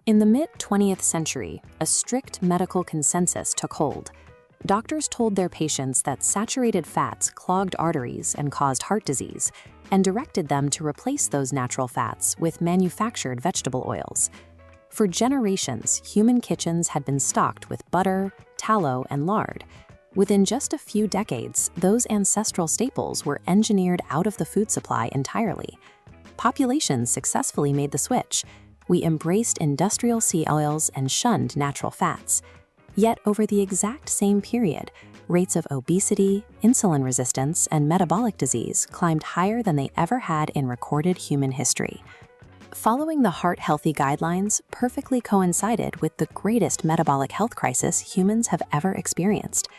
In the mid-20th century, a strict medical consensus took hold. Doctors told their patients that saturated fats clogged arteries and caused heart disease, and directed them to replace those natural fats with manufactured vegetable oils. For generations, human kitchens had been stocked with butter, tallow, and lard. Within just a few decades, those ancestral staples were engineered out of the food supply entirely. Populations successfully made the switch. We embraced industrial seed oils and shunned natural fats. Yet over the exact same period, rates of obesity, insulin resistance, and metabolic disease climbed higher than they ever had in recorded human history. Following the heart-healthy guidelines perfectly coincided with the greatest metabolic health crisis humans have ever experienced.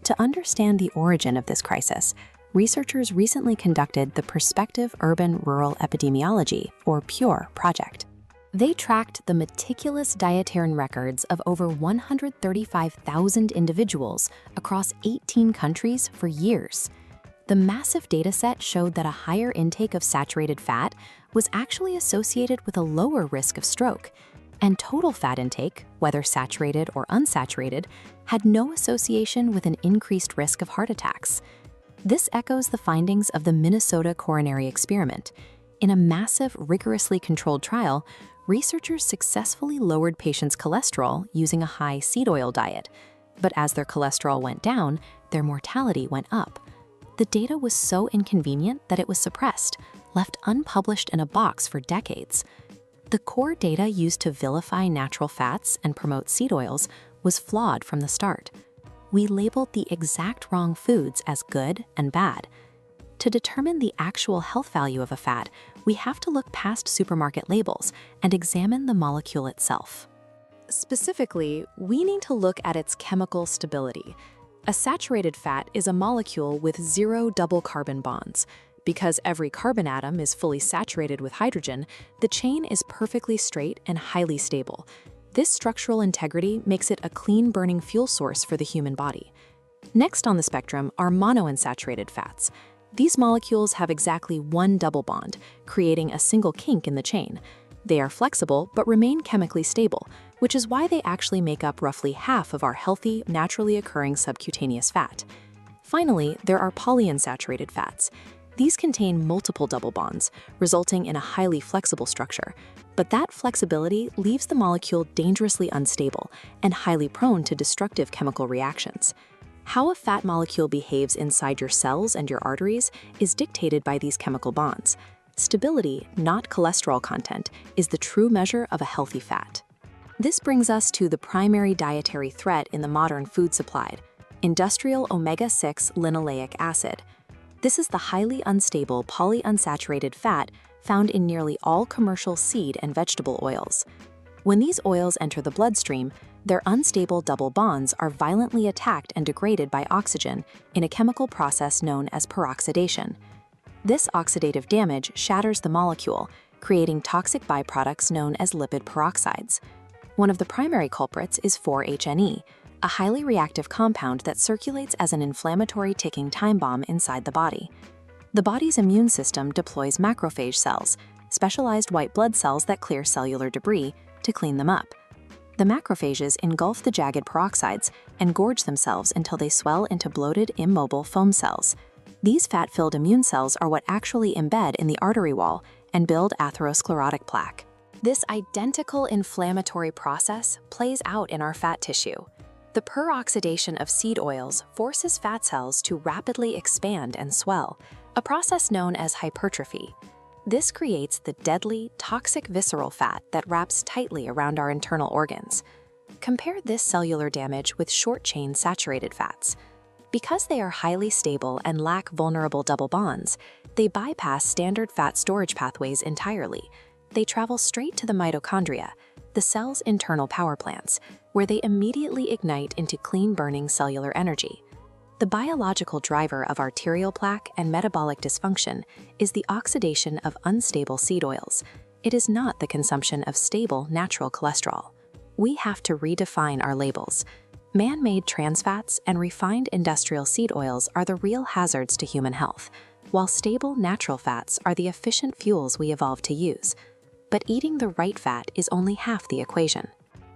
To understand the origin of this crisis, researchers recently conducted the Prospective Urban-Rural Epidemiology, or PURE, project. They tracked the meticulous dietary records of over 135,000 individuals across 18 countries for years. The massive dataset showed that a higher intake of saturated fat was actually associated with a lower risk of stroke, and total fat intake, whether saturated or unsaturated, had no association with an increased risk of heart attacks. This echoes the findings of the Minnesota Coronary Experiment. In a massive, rigorously controlled trial, researchers successfully lowered patients' cholesterol using a high seed oil diet. But as their cholesterol went down, their mortality went up. The data was so inconvenient that it was suppressed, left unpublished in a box for decades. The core data used to vilify natural fats and promote seed oils was flawed from the start. We labeled the exact wrong foods as good and bad. To determine the actual health value of a fat, we have to look past supermarket labels and examine the molecule itself. Specifically, we need to look at its chemical stability. A saturated fat is a molecule with 0 double carbon bonds. Because every carbon atom is fully saturated with hydrogen, the chain is perfectly straight and highly stable. This structural integrity makes it a clean-burning fuel source for the human body. Next on the spectrum are monounsaturated fats. These molecules have exactly 1 double bond, creating a single kink in the chain. They are flexible but remain chemically stable, which is why they actually make up roughly half of our healthy, naturally occurring subcutaneous fat. Finally, there are polyunsaturated fats. These contain multiple double bonds, resulting in a highly flexible structure. But that flexibility leaves the molecule dangerously unstable and highly prone to destructive chemical reactions. How a fat molecule behaves inside your cells and your arteries is dictated by these chemical bonds. Stability, not cholesterol content, is the true measure of a healthy fat. This brings us to the primary dietary threat in the modern food supply: industrial omega-6 linoleic acid. This is the highly unstable polyunsaturated fat found in nearly all commercial seed and vegetable oils. When these oils enter the bloodstream, their unstable double bonds are violently attacked and degraded by oxygen in a chemical process known as peroxidation. This oxidative damage shatters the molecule, creating toxic byproducts known as lipid peroxides. One of the primary culprits is 4-HNE, a highly reactive compound that circulates as an inflammatory ticking time bomb inside the body. The body's immune system deploys macrophage cells, specialized white blood cells that clear cellular debris, to clean them up. The macrophages engulf the jagged peroxides and gorge themselves until they swell into bloated, immobile foam cells. These fat-filled immune cells are what actually embed in the artery wall and build atherosclerotic plaque. This identical inflammatory process plays out in our fat tissue. The peroxidation of seed oils forces fat cells to rapidly expand and swell, a process known as hypertrophy. This creates the deadly, toxic visceral fat that wraps tightly around our internal organs. Compare this cellular damage with short-chain saturated fats. Because they are highly stable and lack vulnerable double bonds, they bypass standard fat storage pathways entirely. They travel straight to the mitochondria, the cell's internal power plants, where they immediately ignite into clean-burning cellular energy. The biological driver of arterial plaque and metabolic dysfunction is the oxidation of unstable seed oils. It is not the consumption of stable, natural cholesterol. We have to redefine our labels. Man-made trans fats and refined industrial seed oils are the real hazards to human health, while stable, natural fats are the efficient fuels we evolved to use. but eating the right fat is only half the equation.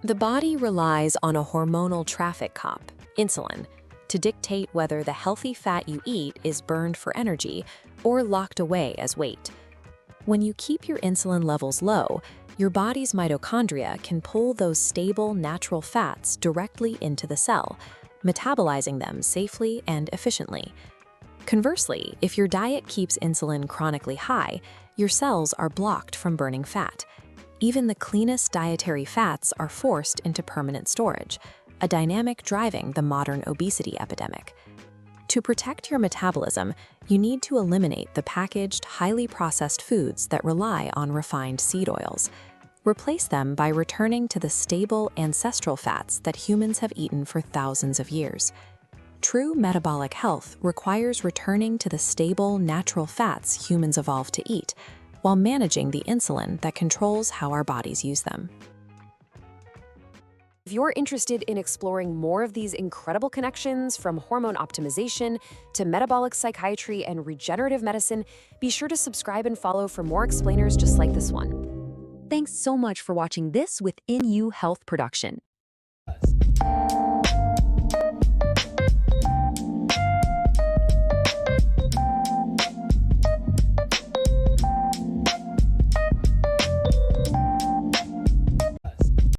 The body relies on a hormonal traffic cop, insulin, to dictate whether the healthy fat you eat is burned for energy or locked away as weight. When you keep your insulin levels low, your body's mitochondria can pull those stable, natural fats directly into the cell, metabolizing them safely and efficiently. Conversely, if your diet keeps insulin chronically high, your cells are blocked from burning fat. Even the cleanest dietary fats are forced into permanent storage, a dynamic driving the modern obesity epidemic. To protect your metabolism, you need to eliminate the packaged, highly processed foods that rely on refined seed oils. Replace them by returning to the stable ancestral fats that humans have eaten for thousands of years. True metabolic health requires returning to the stable, natural fats humans evolved to eat, while managing the insulin that controls how our bodies use them. If you're interested in exploring more of these incredible connections from hormone optimization to metabolic psychiatry and regenerative medicine, be sure to subscribe and follow for more explainers just like this one. Thanks so much for watching this Within You Health production.